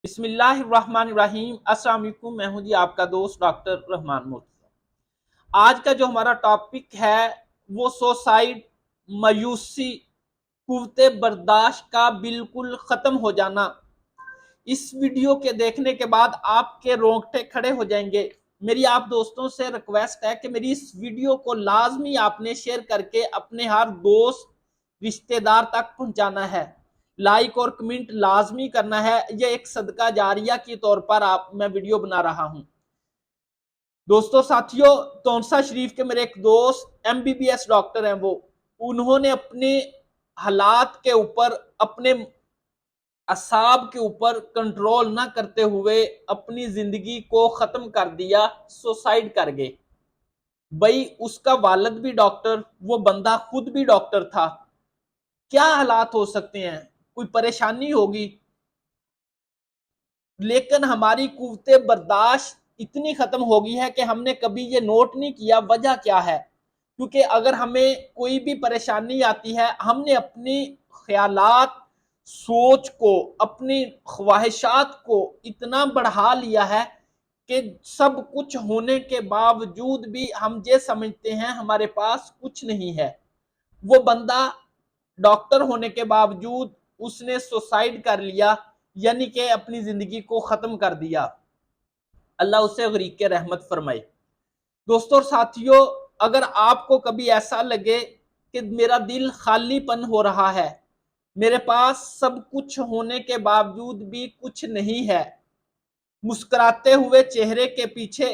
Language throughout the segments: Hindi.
बिस्मिल्लाहिर्रहमानिर्रहीम। अस्सलाम वालेकुम। मैं हूं जी आपका दोस्त डॉक्टर रहमान मुर्तज़ा। आज का जो हमारा टॉपिक है वो सुसाइड, मायूसी, कुव्वते बर्दाश्त का बिल्कुल खत्म हो जाना। इस वीडियो के देखने के बाद आपके रोंगटे खड़े हो जाएंगे। मेरी आप दोस्तों से रिक्वेस्ट है कि मेरी इस वीडियो को लाजमी आपने शेयर करके अपने हर दोस्त रिश्तेदार तक पहुंचाना है। लाइक और कमेंट लाजमी करना है। ये एक सदका जारिया के तौर पर मैं वीडियो बना रहा हूं। दोस्तों साथियों, तोनसा शरीफ के मेरे एक दोस्त एमबीबीएस डॉक्टर हैं। वो उन्होंने अपने हालात के ऊपर, अपने असाब के ऊपर कंट्रोल ना करते हुए अपनी जिंदगी को खत्म कर दिया, सुसाइड कर गए। भाई उसका वालिद भी डॉक्टर, वो बंदा खुद भी डॉक्टर था। क्या हालात हो सकते हैं, कोई परेशानी होगी, लेकिन हमारी कुव्वते बर्दाश्त इतनी खत्म हो गई है कि हमने कभी ये नोट नहीं किया वजह क्या है। क्योंकि अगर हमें कोई भी परेशानी आती है, हमने अपनी ख्यालात, सोच को, अपनी ख्वाहिशात को इतना बढ़ा लिया है कि सब कुछ होने के बावजूद भी हम ये समझते हैं हमारे पास कुछ नहीं है। वो बंदा डॉक्टर होने के बावजूद उसने सुसाइड कर लिया, यानी कि अपनी जिंदगी को खत्म कर दिया। अल्लाह उसे गरीक के रहमत फरमाए। दोस्तों और साथियों, अगर आपको कभी ऐसा लगे कि मेरा दिल खालीपन हो रहा है, मेरे पास सब कुछ होने के बावजूद भी कुछ नहीं है, मुस्कुराते हुए चेहरे के पीछे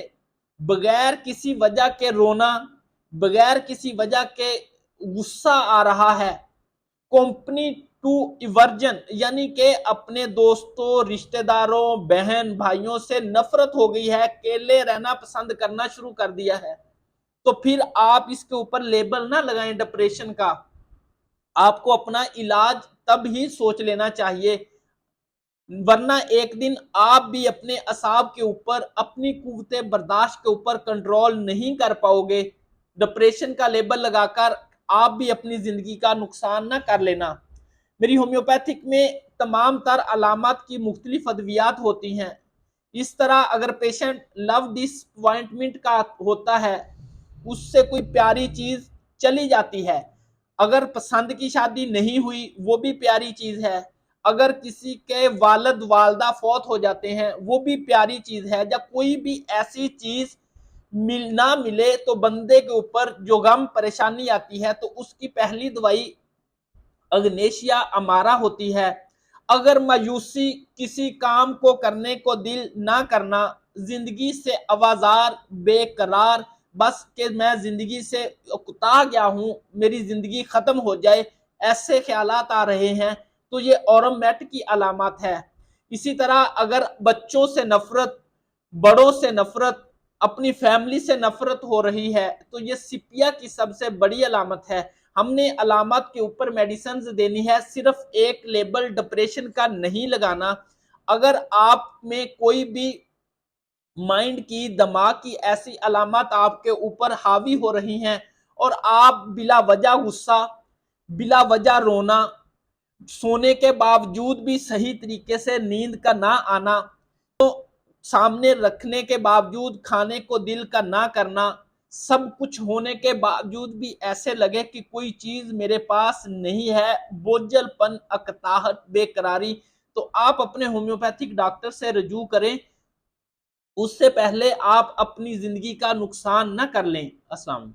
बगैर किसी वजह के रोना, बगैर किसी वजह के गुस्सा आ रहा है, कंपनी टू इवर्जन यानी कि अपने दोस्तों, रिश्तेदारों, बहन भाइयों से नफरत हो गई है, अकेले रहना पसंद करना शुरू कर दिया है, तो फिर आप इसके ऊपर लेबल ना लगाएं डिप्रेशन का। आपको अपना इलाज तब ही सोच लेना चाहिए, वरना एक दिन आप भी अपने असाब के ऊपर, अपनी कुव्वते बर्दाश्त के ऊपर कंट्रोल नहीं कर पाओगे। डिप्रेशन का लेबल लगाकर आप भी अपनी जिंदगी का नुकसान ना कर लेना। मेरी होम्योपैथिक में तमाम तर अलामत की मुख्तलिफ अद्वियात होती हैं। इस तरह अगर पेशेंट लव डिसअपॉइंटमेंट का होता है, उससे कोई प्यारी चीज चली जाती है, अगर पसंद की शादी नहीं हुई वो भी प्यारी चीज है, अगर किसी के वालिद वालदा फौत हो जाते हैं वो भी प्यारी चीज है, जब कोई भी ऐसी चीज ना मिले तो बंदे के ऊपर जो गम परेशानी आती है, तो उसकी पहली दवाई अग्नेशिया अमारा होती है। अगर मायूसी, किसी काम को करने को दिल ना करना, जिंदगी से आवाजार, बेकरार, बस कि मैं जिंदगी से उकता गया हूं, मेरी जिंदगी खत्म हो जाए, ऐसे ख्यालात आ रहे हैं, तो ये औरमैट की अलामत है। इसी तरह अगर बच्चों से नफरत, बड़ों से नफरत, अपनी फैमिली से नफरत हो रही है, तो ये सिपिया की सबसे बड़ी अलामत है। हमने अलामत के ऊपर मेडिसिन देनी है, सिर्फ एक लेबल डिप्रेशन का नहीं लगाना। अगर आप में कोई भी माइंड की, दिमाग की ऐसी अलामत आपके ऊपर हावी हो रही हैं और आप बिला वजह गुस्सा, बिला वजह रोना, सोने के बावजूद भी सही तरीके से नींद का ना आना, सामने रखने के बावजूद खाने को दिल का ना करना, सब कुछ होने के बावजूद भी ऐसे लगे कि कोई चीज मेरे पास नहीं है, बोझलपन, अकताहट, बेकरारी, तो आप अपने होम्योपैथिक डॉक्टर से रजू करें, उससे पहले आप अपनी जिंदगी का नुकसान ना कर लें। अस्सलाम।